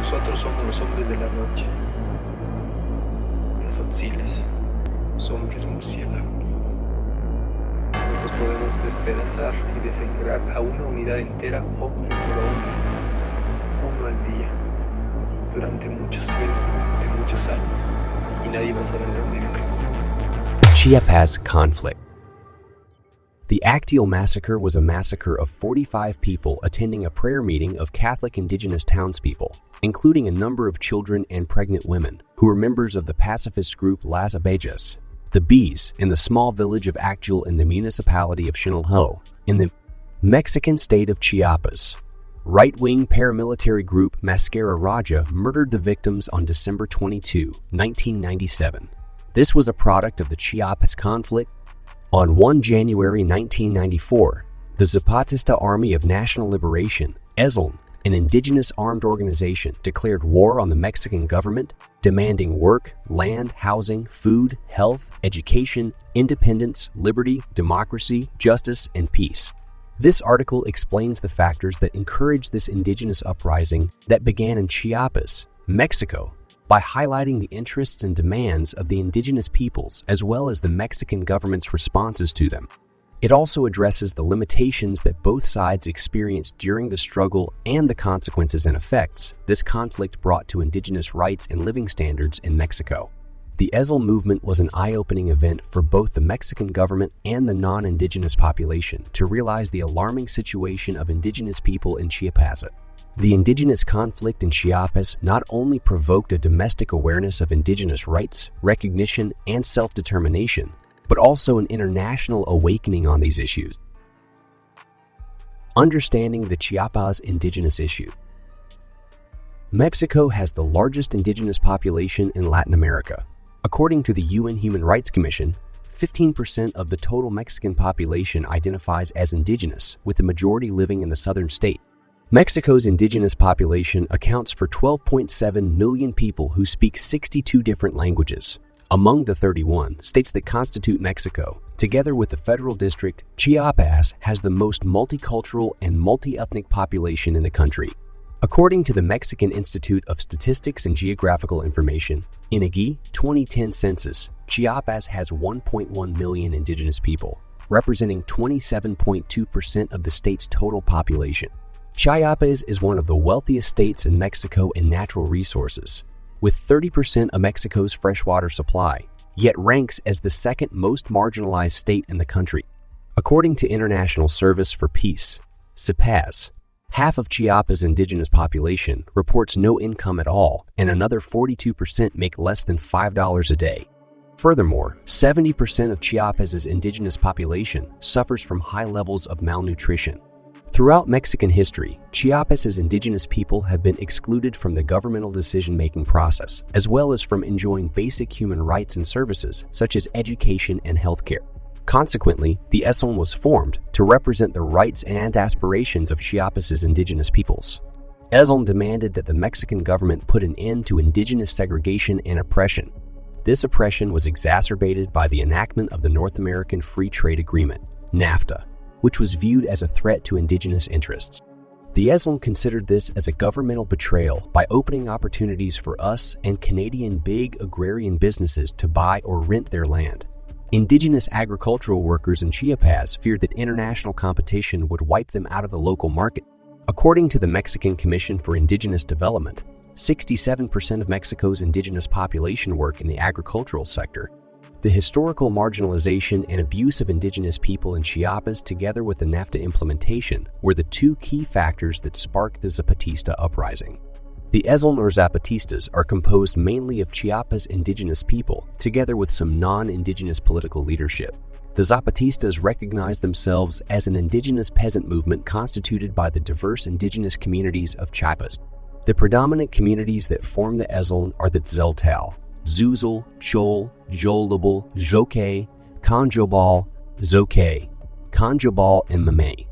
Nosotros somos los hombres de la noche, los otziles, los hombres murciélago. Nosotros podemos despedazar y desangrar a una unidad entera hombre por hombre, uno al día, durante muchos años, y nadie va a saber de dónde viene. Chiapas Conflict. The Acteal massacre was a massacre of 45 people attending a prayer meeting of Catholic indigenous townspeople, including a number of children and pregnant women, who were members of the pacifist group Las Abejas, the Bees, in the small village of Acteal in the municipality of Chenalhó, in the Mexican state of Chiapas. Right-wing paramilitary group Máscara Roja murdered the victims on December 22, 1997. This was a product of the Chiapas Conflict. On 1 January 1994, the Zapatista Army of National Liberation, EZLN, an indigenous armed organization, declared war on the Mexican government, demanding work, land, housing, food, health, education, independence, liberty, democracy, justice, and peace. This article explains the factors that encouraged this indigenous uprising that began in Chiapas, Mexico, by highlighting the interests and demands of the indigenous peoples as well as the Mexican government's responses to them. It also addresses the limitations that both sides experienced during the struggle and the consequences and effects this conflict brought to indigenous rights and living standards in Mexico. The EZLN movement was an eye-opening event for both the Mexican government and the non-indigenous population to realize the alarming situation of indigenous people in Chiapas. The indigenous conflict in Chiapas not only provoked a domestic awareness of indigenous rights, recognition, and self-determination, but also an international awakening on these issues. Understanding the Chiapas indigenous issue. Mexico has the largest indigenous population in Latin America. According to the UN Human Rights Commission, 15% of the total Mexican population identifies as indigenous, with the majority living in the southern state. Mexico's indigenous population accounts for 12.7 million people who speak 62 different languages. Among the 31 states that constitute Mexico, together with the federal district, Chiapas has the most multicultural and multi-ethnic population in the country. According to the Mexican Institute of Statistics and Geographical Information, INEGI 2010 census, Chiapas has 1.1 million indigenous people, representing 27.2% of the state's total population. Chiapas is one of the wealthiest states in Mexico in natural resources, with 30% of Mexico's freshwater supply, yet ranks as the second most marginalized state in the country. According to International Service for Peace, CIPAS, half of Chiapas' indigenous population reports no income at all, and another 42% make less than $5 a day. Furthermore, 70% of Chiapas' indigenous population suffers from high levels of malnutrition. Throughout Mexican history, Chiapas' indigenous people have been excluded from the governmental decision-making process, as well as from enjoying basic human rights and services such as education and healthcare. Consequently, the EZLN was formed to represent the rights and aspirations of Chiapas' indigenous peoples. EZLN demanded that the Mexican government put an end to indigenous segregation and oppression. This oppression was exacerbated by the enactment of the North American Free Trade Agreement, NAFTA, which was viewed as a threat to indigenous interests. The EZLN considered this as a governmental betrayal by opening opportunities for us and Canadian big agrarian businesses to buy or rent their land. Indigenous agricultural workers in Chiapas feared that international competition would wipe them out of the local market. According to the Mexican Commission for Indigenous Development, 67% of Mexico's indigenous population work in the agricultural sector. The historical marginalization and abuse of indigenous people in Chiapas, together with the NAFTA implementation, were the two key factors that sparked the Zapatista uprising. The EZLN or Zapatistas are composed mainly of Chiapas indigenous people, together with some non-indigenous political leadership. The Zapatistas recognize themselves as an indigenous peasant movement constituted by the diverse indigenous communities of Chiapas. The predominant communities that form the EZLN are the Acteal, Zuzul, Chol, Jolabal, Joque, Conjobal, Zoque, Conjobal, and Mamey.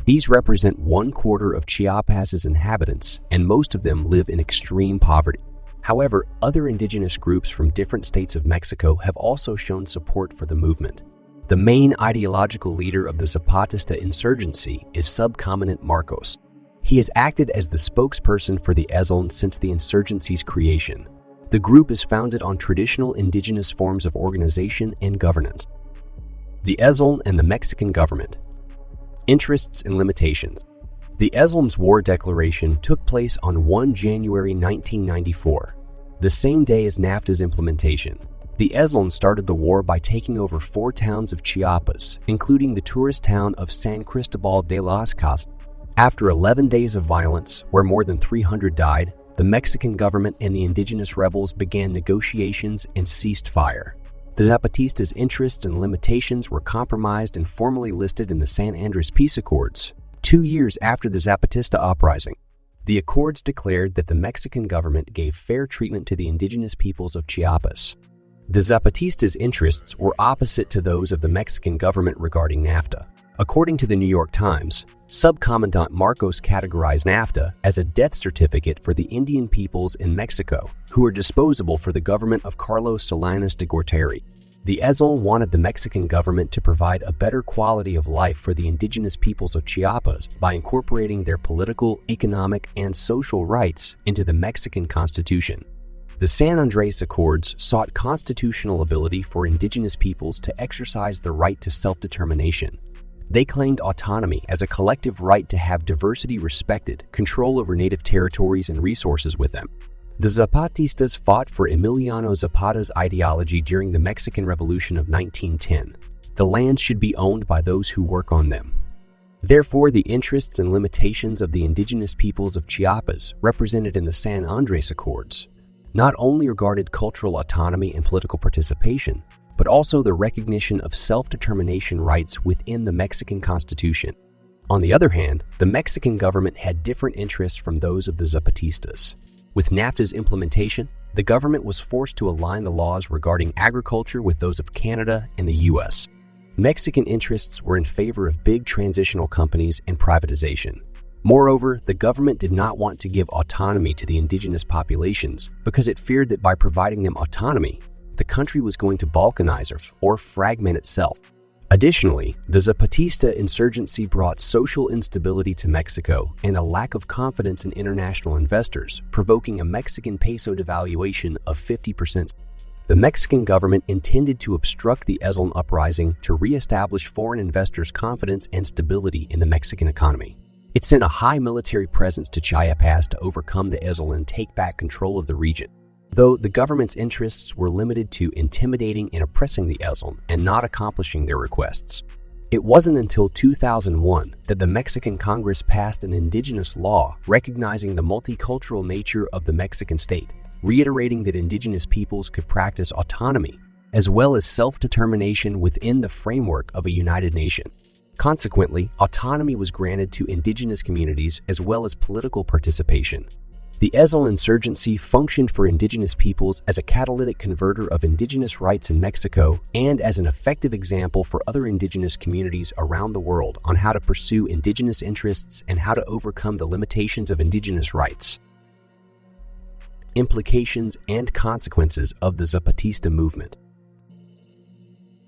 These represent 1/4 of Chiapas' inhabitants, and most of them live in extreme poverty. However, other indigenous groups from different states of Mexico have also shown support for the movement. The main ideological leader of the Zapatista insurgency is Subcomandant Marcos. He has acted as the spokesperson for the EZLN since the insurgency's creation. The group is founded on traditional indigenous forms of organization and governance. The EZLN and the Mexican government. Interests and limitations. The EZLN's war declaration took place on 1 January 1994, the same day as NAFTA's implementation. The EZLN started the war by taking over 4 towns of Chiapas, including the tourist town of San Cristobal de las Casas. After 11 days of violence, where more than 300 died, the Mexican government and the indigenous rebels began negotiations and ceased fire. The Zapatistas' interests and limitations were compromised and formally listed in the San Andres Peace Accords, 2 years after the Zapatista uprising. The accords declared that the Mexican government gave fair treatment to the indigenous peoples of Chiapas. The Zapatistas' interests were opposite to those of the Mexican government regarding NAFTA. According to the New York Times, Subcommandant Marcos categorized NAFTA as a death certificate for the Indian peoples in Mexico, who are disposable for the government of Carlos Salinas de Gortari. The EZLN wanted the Mexican government to provide a better quality of life for the indigenous peoples of Chiapas by incorporating their political, economic, and social rights into the Mexican Constitution. The San Andres Accords sought constitutional ability for indigenous peoples to exercise the right to self-determination. They claimed autonomy as a collective right to have diversity respected, control over native territories and resources with them. The Zapatistas fought for Emiliano Zapata's ideology during the Mexican Revolution of 1910. The lands should be owned by those who work on them. Therefore, the interests and limitations of the indigenous peoples of Chiapas, represented in the San Andres Accords, not only regarded cultural autonomy and political participation, but also the recognition of self-determination rights within the Mexican Constitution. On the other hand, the Mexican government had different interests from those of the Zapatistas. With NAFTA's implementation, the government was forced to align the laws regarding agriculture with those of Canada and the U.S. Mexican interests were in favor of big transitional companies and privatization. Moreover, the government did not want to give autonomy to the indigenous populations because it feared that by providing them autonomy, the country was going to balkanize or fragment itself. Additionally, the Zapatista insurgency brought social instability to Mexico and a lack of confidence in international investors, provoking a Mexican peso devaluation of 50%. The Mexican government intended to obstruct the EZLN uprising to re-establish foreign investors' confidence and stability in the Mexican economy. It sent a high military presence to Chiapas to overcome the EZLN and take back control of the region. Though the government's interests were limited to intimidating and oppressing the EZLN and not accomplishing their requests. It wasn't until 2001 that the Mexican Congress passed an indigenous law recognizing the multicultural nature of the Mexican state, reiterating that indigenous peoples could practice autonomy as well as self-determination within the framework of a united nation. Consequently, autonomy was granted to indigenous communities as well as political participation. The EZLN insurgency functioned for indigenous peoples as a catalytic converter of indigenous rights in Mexico and as an effective example for other indigenous communities around the world on how to pursue indigenous interests and how to overcome the limitations of indigenous rights. Implications and consequences of the Zapatista movement.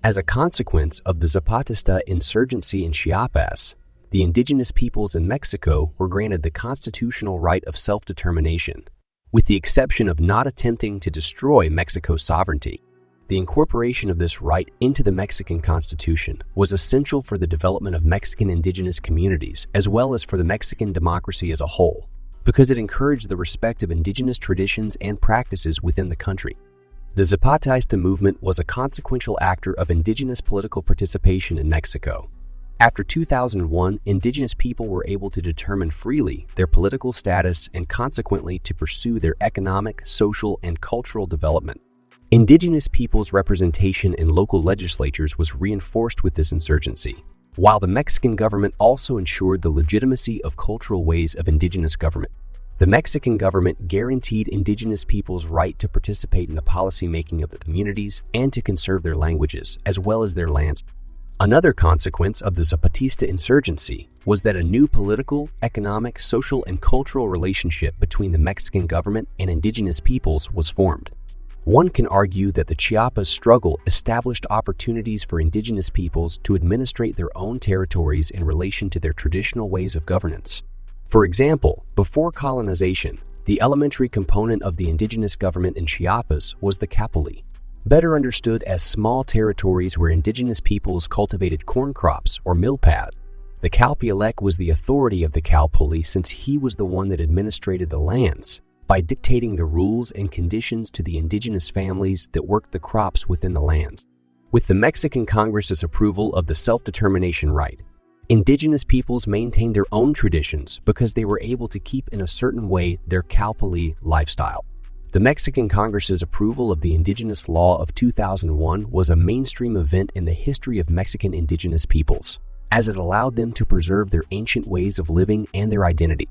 As a consequence of the Zapatista insurgency in Chiapas, the indigenous peoples in Mexico were granted the constitutional right of self-determination, with the exception of not attempting to destroy Mexico's sovereignty. The incorporation of this right into the Mexican Constitution was essential for the development of Mexican indigenous communities as well as for the Mexican democracy as a whole, because it encouraged the respect of indigenous traditions and practices within the country. The Zapatista movement was a consequential actor of indigenous political participation in Mexico. After 2001, indigenous people were able to determine freely their political status and consequently to pursue their economic, social, and cultural development. Indigenous peoples' representation in local legislatures was reinforced with this insurgency, while the Mexican government also ensured the legitimacy of cultural ways of indigenous government. The Mexican government guaranteed indigenous peoples' right to participate in the policy-making of the communities and to conserve their languages, as well as their lands. Another consequence of the Zapatista insurgency was that a new political, economic, social, and cultural relationship between the Mexican government and indigenous peoples was formed. One can argue that the Chiapas struggle established opportunities for indigenous peoples to administrate their own territories in relation to their traditional ways of governance. For example, before colonization, the elementary component of the indigenous government in Chiapas was the Capuli, better understood as small territories where indigenous peoples cultivated corn crops or milpads. The Calpialec was the authority of the Calpuli since he was the one that administrated the lands by dictating the rules and conditions to the indigenous families that worked the crops within the lands. With the Mexican Congress's approval of the self-determination right, indigenous peoples maintained their own traditions because they were able to keep in a certain way their Calpuli lifestyle. The Mexican Congress's approval of the Indigenous Law of 2001 was a mainstream event in the history of Mexican indigenous peoples, as it allowed them to preserve their ancient ways of living and their identity.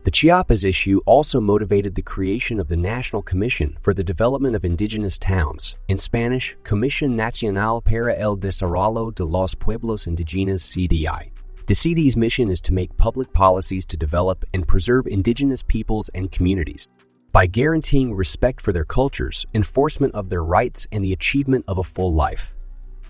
The Chiapas issue also motivated the creation of the National Commission for the Development of Indigenous Towns, in Spanish, Comisión Nacional para el Desarrollo de los Pueblos Indígenas (CDI). The CD's mission is to make public policies to develop and preserve indigenous peoples and communities by guaranteeing respect for their cultures, enforcement of their rights, and the achievement of a full life.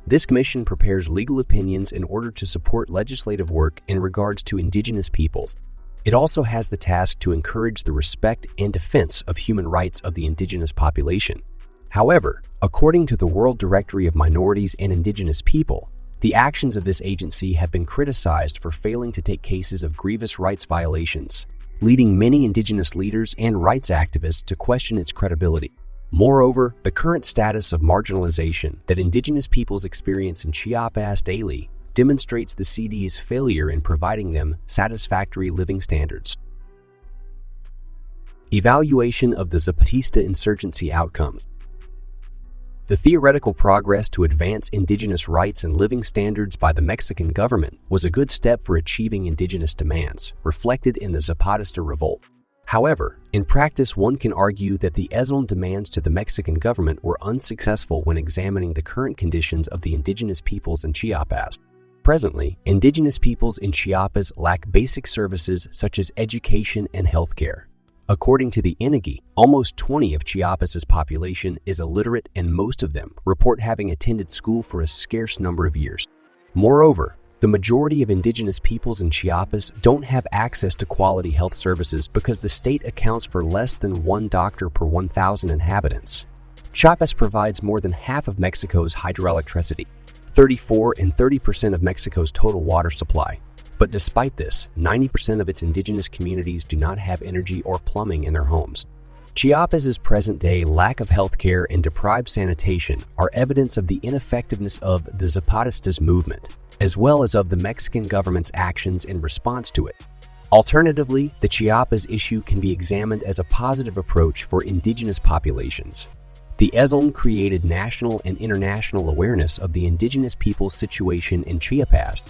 This commission prepares legal opinions in order to support legislative work in regards to indigenous peoples. It also has the task to encourage the respect and defense of human rights of the indigenous population. However, according to the World Directory of Minorities and Indigenous People, the actions of this agency have been criticized for failing to take cases of grievous rights violations, leading many indigenous leaders and rights activists to question its credibility. Moreover, the current status of marginalization that indigenous peoples experience in Chiapas daily demonstrates the CD's failure in providing them satisfactory living standards. Evaluation of the Zapatista insurgency outcomes. The theoretical progress to advance indigenous rights and living standards by the Mexican government was a good step for achieving indigenous demands, reflected in the Zapatista revolt. However, in practice, one can argue that the EZLN demands to the Mexican government were unsuccessful when examining the current conditions of the indigenous peoples in Chiapas. Presently, indigenous peoples in Chiapas lack basic services such as education and healthcare. According to the INEGI, almost 20% of Chiapas's population is illiterate, and most of them report having attended school for a scarce number of years. Moreover, the majority of indigenous peoples in Chiapas don't have access to quality health services because the state accounts for less than one doctor per 1,000 inhabitants. Chiapas provides more than half of Mexico's hydroelectricity, 34% and 30% of Mexico's total water supply. But despite this, 90% of its indigenous communities do not have energy or plumbing in their homes. Chiapas's present-day lack of healthcare and deprived sanitation are evidence of the ineffectiveness of the Zapatistas movement, as well as of the Mexican government's actions in response to it. Alternatively, the Chiapas issue can be examined as a positive approach for indigenous populations. The EZLN created national and international awareness of the indigenous people's situation in Chiapas.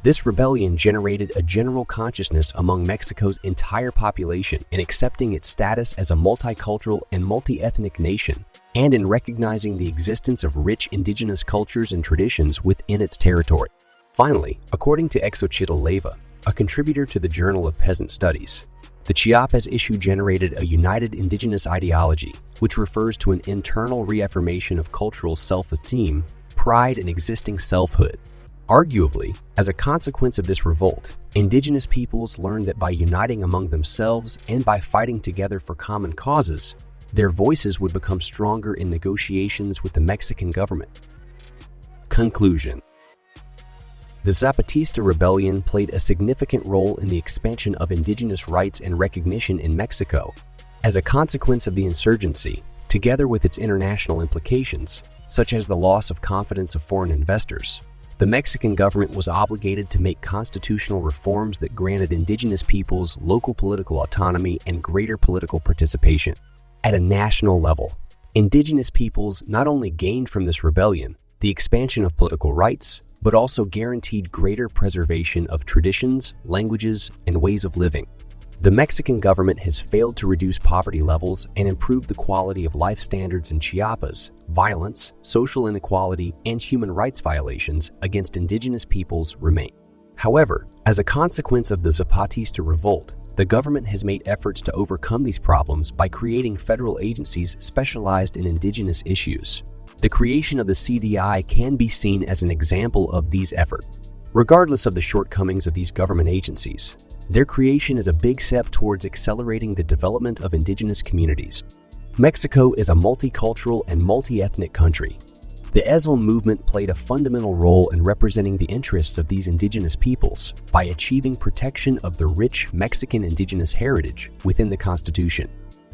This rebellion generated a general consciousness among Mexico's entire population in accepting its status as a multicultural and multi-ethnic nation, and in recognizing the existence of rich indigenous cultures and traditions within its territory. Finally, according to Xochitl Leiva, a contributor to the Journal of Peasant Studies, the Chiapas issue generated a united indigenous ideology, which refers to an internal reaffirmation of cultural self-esteem, pride, and existing selfhood. Arguably, as a consequence of this revolt, indigenous peoples learned that by uniting among themselves and by fighting together for common causes, their voices would become stronger in negotiations with the Mexican government. Conclusion. The Zapatista rebellion played a significant role in the expansion of indigenous rights and recognition in Mexico. As a consequence of the insurgency, together with its international implications, such as the loss of confidence of foreign investors, the Mexican government was obligated to make constitutional reforms that granted indigenous peoples local political autonomy and greater political participation. At a national level, indigenous peoples not only gained from this rebellion the expansion of political rights, but also guaranteed greater preservation of traditions, languages, and ways of living. The Mexican government has failed to reduce poverty levels and improve the quality of life standards in Chiapas. Violence, social inequality, and human rights violations against indigenous peoples remain. However, as a consequence of the Zapatista revolt, the government has made efforts to overcome these problems by creating federal agencies specialized in indigenous issues. The creation of the CDI can be seen as an example of these efforts. Regardless of the shortcomings of these government agencies, Their creation is a big step towards accelerating the development of indigenous communities. Mexico is a multicultural and multi-ethnic country. The EZLN movement played a fundamental role in representing the interests of these indigenous peoples by achieving protection of the rich Mexican indigenous heritage within the Constitution.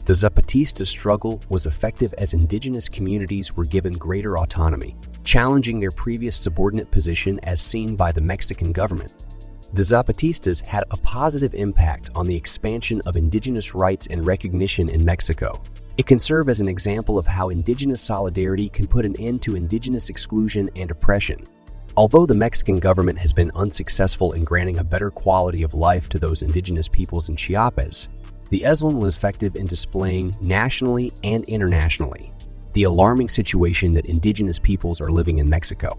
The Zapatista struggle was effective as indigenous communities were given greater autonomy, challenging their previous subordinate position as seen by the Mexican government. The Zapatistas had a positive impact on the expansion of indigenous rights and recognition in Mexico. It can serve as an example of how indigenous solidarity can put an end to indigenous exclusion and oppression. Although the Mexican government has been unsuccessful in granting a better quality of life to those indigenous peoples in Chiapas, the EZLN was effective in displaying nationally and internationally the alarming situation that indigenous peoples are living in Mexico.